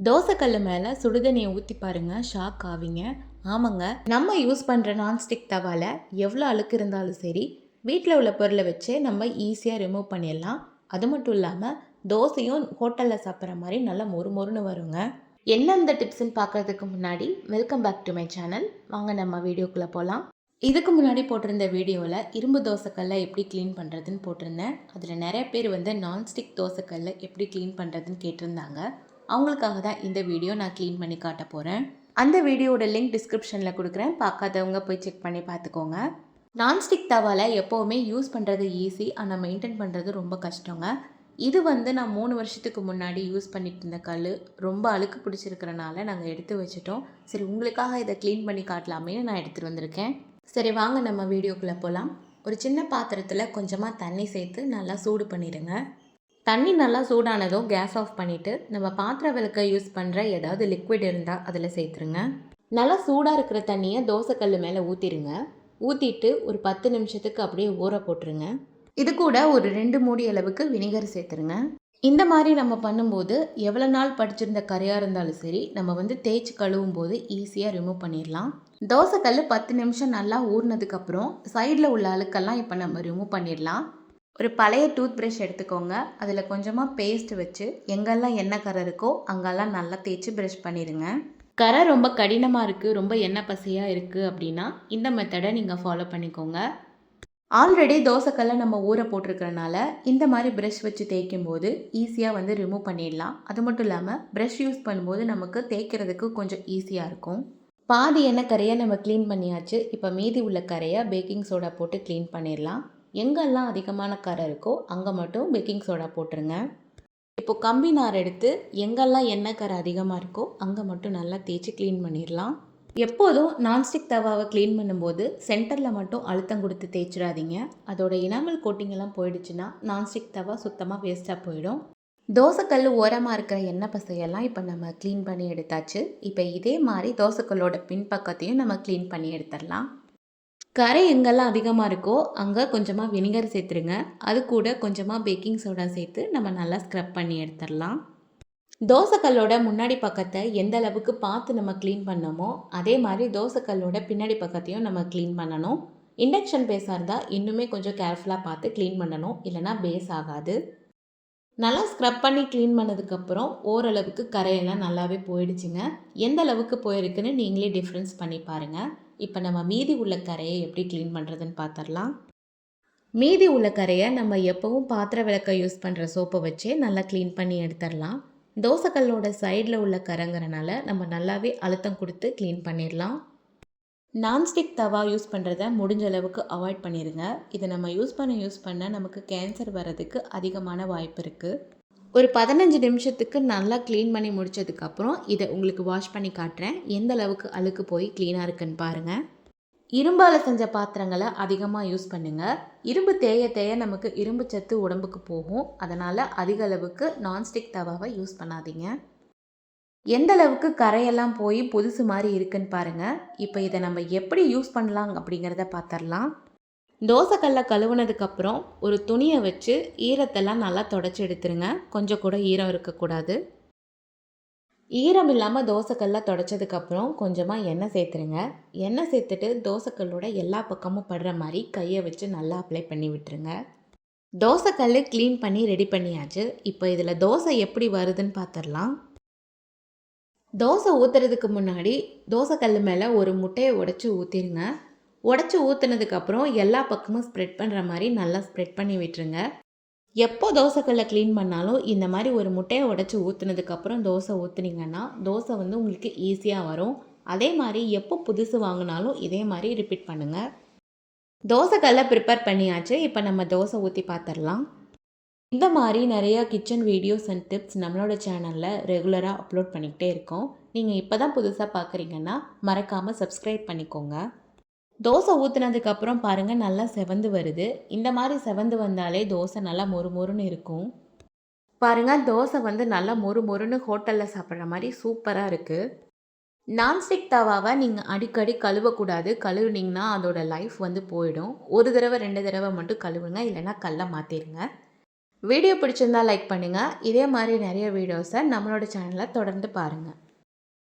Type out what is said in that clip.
தோசைக்கல் மேலே சுடுதண்ணியை ஊற்றி பாருங்கள், ஷாக் ஆவீங்க. ஆமாங்க, நம்ம யூஸ் பண்ணுற நான்ஸ்டிக் தவாவில் எவ்வளோ அழுக்கு இருந்தாலும் சரி, வீட்டில் உள்ள பொருளை வச்சு நம்ம ஈஸியாக ரிமூவ் பண்ணிடலாம். அது மட்டும் இல்லாமல் தோசையும் ஹோட்டலில் சாப்பிட்ற மாதிரி நல்லா மொறு மொறுன்னு வருங்க. எந்தெந்த டிப்ஸ்ன்னு பார்க்குறதுக்கு முன்னாடி welcome back to my channel. வாங்க நம்ம வீடியோக்குள்ளே போகலாம். இதுக்கு முன்னாடி போட்டிருந்த வீடியோவில் இரும்பு தோசைக்கல்லை எப்படி க்ளீன் பண்ணுறதுன்னு போட்டிருந்தேன். அதில் நிறைய பேர் நான்ஸ்டிக் தோசைக்கல்லை எப்படி க்ளீன் பண்ணுறதுன்னு கேட்டிருந்தாங்க. அவங்களுக்காக தான் இந்த வீடியோ நான் க்ளீன் பண்ணி காட்ட போகிறேன். அந்த வீடியோட லிங்க் டிஸ்கிரிப்ஷனில் கொடுக்குறேன், பார்க்காதவங்க போய் செக் பண்ணி பார்த்துக்கோங்க. நான்ஸ்டிக் தவாவில் எப்போவுமே யூஸ் பண்ணுறது ஈஸி, ஆனால் மெயின்டைன் பண்ணுறது ரொம்ப கஷ்டங்க. இது நான் 3 வருஷத்துக்கு முன்னாடி யூஸ் பண்ணிட்டு இருந்த கல் ரொம்ப அழுக்கு பிடிச்சிருக்கிறனால நாங்கள் எடுத்து வச்சுட்டோம். சரி, உங்களுக்காக இதை க்ளீன் பண்ணி காட்டலாமே நான் எடுத்துகிட்டு வந்திருக்கேன். சரி, வாங்க நம்ம வீடியோக்குள்ளே போகலாம். ஒரு சின்ன பாத்திரத்தில் கொஞ்சமாக தண்ணி சேர்த்து நல்லா சூடு பண்ணிடுங்க. தண்ணி நல்லா சூடானதும் கேஸ் ஆஃப் பண்ணிவிட்டு நம்ம பாத்திரம் விளக்க யூஸ் பண்ணுற ஏதாவது லிக்விட் இருந்தால் அதில் சேர்த்துருங்க. நல்லா சூடாக இருக்கிற தண்ணியை தோசைக்கல் மேலே ஊற்றிடுங்க. ஊற்றிட்டு ஒரு 10 நிமிஷத்துக்கு அப்படியே ஊற போட்டுருங்க. இது கூட ஒரு 2 மூடி அளவுக்கு வினிகர் சேர்த்துருங்க. இந்த மாதிரி நம்ம பண்ணும்போது எவ்வளோ நாள் படிச்சிருந்த கரையாக இருந்தாலும் சரி, நம்ம தேய்ச்சி கழுவும் போது ஈஸியாக ரிமூவ் பண்ணிடலாம். தோசைக்கல் 10 நிமிஷம் நல்லா ஊறினதுக்கப்புறம் சைடில் உள்ள அழுக்கெல்லாம் இப்போ நம்ம ரிமூவ் பண்ணிடலாம். ஒரு பழைய டூத் ப்ரஷ் எடுத்துக்கோங்க. அதில் கொஞ்சமாக பேஸ்ட் வச்சு எங்கெல்லாம் எண்ணெய் கரை இருக்கோ அங்கெல்லாம் நல்லா தேய்ச்சி ப்ரஷ் பண்ணிடுங்க. கரை ரொம்ப கடினமாக இருக்குது, ரொம்ப எண்ணெய் பசையாக இருக்குது அப்படின்னா இந்த மெத்தடை நீங்கள் ஃபாலோ பண்ணிக்கோங்க. ஆல்ரெடி தோசைக்கல்லை நம்ம ஊற போட்டிருக்கிறனால இந்த மாதிரி ப்ரஷ் வச்சு தேய்க்கும் போது ஈஸியாக ரிமூவ் பண்ணிடலாம். அது மட்டும் இல்லாமல் ப்ரஷ் யூஸ் பண்ணும்போது நமக்கு தேய்க்கிறதுக்கு கொஞ்சம் ஈஸியாக இருக்கும். பாதி எண்ணெய் கரையை நம்ம க்ளீன் பண்ணியாச்சு. இப்போ மீதி உள்ள கரையை பேக்கிங் சோடா போட்டு க்ளீன் பண்ணிடலாம். எங்கெல்லாம் அதிகமான கரை இருக்கோ அங்கே மட்டும் பேக்கிங் சோடா போட்டுருங்க. இப்போது கம்பி நார் எடுத்து எங்கெல்லாம் எண்ணெய் கரை அதிகமாக இருக்கோ அங்கே மட்டும் நல்லா தேய்ச்சி க்ளீன் பண்ணிடலாம். எப்போதும் நான்ஸ்டிக் தவாவை க்ளீன் பண்ணும்போது சென்டரில் மட்டும் அழுத்தம் கொடுத்து தேய்ச்சிடாதீங்க. அதோட இனாமல் கோட்டிங்கெல்லாம் போயிடுச்சுன்னா நான்ஸ்டிக் தவா சுத்தமாக வேஸ்ட்டாக போயிடும். தோசைக்கல் ஓரமாக இருக்கிற எண்ணெய் பசையெல்லாம் இப்போ நம்ம க்ளீன் பண்ணி எடுத்தாச்சு. இப்போ இதே மாதிரி தோசைக்கல்லோட பின்பக்கத்தையும் நம்ம க்ளீன் பண்ணி எடுத்துடலாம். கரை எங்கெல்லாம் அதிகமாக இருக்கோ அங்கே கொஞ்சமாக வினிகர் சேர்த்துருங்க. அது கூட கொஞ்சமாக பேக்கிங் சோடா சேர்த்து நம்ம நல்லா ஸ்க்ரப் பண்ணி எடுத்துடலாம். தோசைக்கல்லோட முன்னாடி பக்கத்தை எந்த அளவுக்கு பார்த்து நம்ம க்ளீன் பண்ணோமோ அதே மாதிரி தோசைக்கல்லோட பின்னாடி பக்கத்தையும் நம்ம க்ளீன் பண்ணணும். இண்டக்ஷன் பேஸாக இருந்தால் இன்னுமே கொஞ்சம் கேர்ஃபுல்லாக பார்த்து க்ளீன் பண்ணணும், இல்லைனா பேஸ் ஆகாது. நல்லா ஸ்க்ரப் பண்ணி க்ளீன் பண்ணதுக்கப்புறம் ஓரளவுக்கு கரையெல்லாம் நல்லாவே போயிடுச்சுங்க. எந்த அளவுக்கு போயிருக்குன்னு நீங்களே டிஃப்ரென்ஸ் பண்ணி பாருங்கள். இப்போ நம்ம மீதி உள்ள கரையை எப்படி க்ளீன் பண்ணுறதுன்னு பார்த்துடலாம். மீதி உள்ள கரையை நம்ம எப்போவும் பாத்திர விளக்க யூஸ் பண்ணுற சோப்பை வச்சே நல்லா க்ளீன் பண்ணி எடுத்துடலாம். தோசைக்கல்லோட சைடில் உள்ள கரைங்கிறனால நம்ம நல்லாவே அழுத்தம் கொடுத்து க்ளீன் பண்ணிடலாம். நான்ஸ்டிக் தவா யூஸ் பண்ணுறத முடிஞ்ச அளவுக்கு அவாய்ட் பண்ணிடுங்க. இதை நம்ம யூஸ் பண்ண நமக்கு கேன்சர் வர்றதுக்கு அதிகமான வாய்ப்பு இருக்குது. ஒரு 15 நிமிஷத்துக்கு நல்லா க்ளீன் பண்ணி முடித்ததுக்கப்புறம் இதை உங்களுக்கு வாஷ் பண்ணி காட்டுறேன். எந்த அளவுக்கு அழுக்கு போய் க்ளீனாக இருக்குன்னு பாருங்கள். இரும்பால் செஞ்ச பாத்திரங்களை அதிகமாக யூஸ் பண்ணுங்கள். இரும்பு தேய தேய நமக்கு இரும்பு சத்து உடம்புக்கு போகும். அதனால் அதிக அளவுக்கு நான்ஸ்டிக் தவாவை யூஸ் பண்ணாதீங்க. எந்த அளவுக்கு கரையெல்லாம் போய் புதுசு மாதிரி இருக்குன்னு பாருங்கள். இப்போ இதை நம்ம எப்படி யூஸ் பண்ணலாம் அப்படிங்கிறத பார்த்துடலாம். தோசைக்கல்லை கழுவுனதுக்கப்புறம் ஒரு துணியை வச்சு ஈரத்தெல்லாம் நல்லா தொடச்சி எடுத்துருங்க. கொஞ்சம் கூட ஈரம் இருக்கக்கூடாது. ஈரம் இல்லாமல் தோசைக்கல்லை தொடச்சதுக்கப்புறம் கொஞ்சமாக எண்ணெய் சேர்த்துருங்க. எண்ணெய் சேர்த்துட்டு தோசைக்கல்லோட எல்லா பக்கமும் படுற மாதிரி கையை வச்சு நல்லா அப்ளை பண்ணி விட்டுருங்க. தோசைக்கல் க்ளீன் பண்ணி ரெடி பண்ணியாச்சு. இப்போ இதில் தோசை எப்படி வருதுன்னு பார்த்துடலாம். தோசை ஊற்றுறதுக்கு முன்னாடி தோசைக்கல் மேலே ஒரு முட்டையை உடைச்சி ஊற்றிடுங்க. உடச்சி ஊற்றுனதுக்கப்புறம் எல்லா பக்கமும் ஸ்ப்ரெட் பண்ணுற மாதிரி நல்லா ஸ்ப்ரெட் பண்ணி விட்டுருங்க. எப்போ தோசைக்கல்லை க்ளீன் பண்ணாலும் இந்த மாதிரி ஒரு முட்டையை உடச்சி ஊற்றுனதுக்கப்புறம் தோசை ஊற்றுனீங்கன்னா தோசை உங்களுக்கு ஈஸியாக வரும். அதே மாதிரி எப்போ புதுசு வாங்கினாலும் இதே மாதிரி ரிப்பீட் பண்ணுங்கள். தோசைக்கல்லை ப்ரிப்பேர் பண்ணியாச்சு. இப்போ நம்ம தோசை ஊற்றி பார்த்துடலாம். இந்த மாதிரி நிறையா கிச்சன் வீடியோஸ் அண்ட் டிப்ஸ் நம்மளோட சேனலில் ரெகுலராக அப்லோட் பண்ணிக்கிட்டே இருக்கோம். நீங்கள் இப்போ தான் புதுசாக பார்க்குறீங்கன்னா மறக்காமல் சப்ஸ்கிரைப் பண்ணிக்கோங்க. தோசை ஊற்றுனதுக்கப்புறம் பாருங்கள், நல்லா செவந்து வருது. இந்த மாதிரி செவந்து வந்தாலே தோசை நல்லா மொறு மொறுன்னு இருக்கும். பாருங்கள், தோசை நல்லா மொறு மொறுன்னு ஹோட்டலில் சாப்பிட்ற மாதிரி சூப்பராக இருக்குது. நான்ஸ்டிக் தவாவை நீங்கள் அடிக்கடி கழுவக்கூடாது. கழுவுனிங்கன்னா அதோட லைஃப் போயிடும். ஒரு தடவை 2 தடவை மட்டும் கழுவுங்க, இல்லைனா கல்லை மாற்றிடுங்க. வீடியோ பிடிச்சிருந்தா லைக் பண்ணுங்கள். இதே மாதிரி நிறைய வீடியோஸை நம்மளோட சேனலில் தொடர்ந்து பாருங்கள்.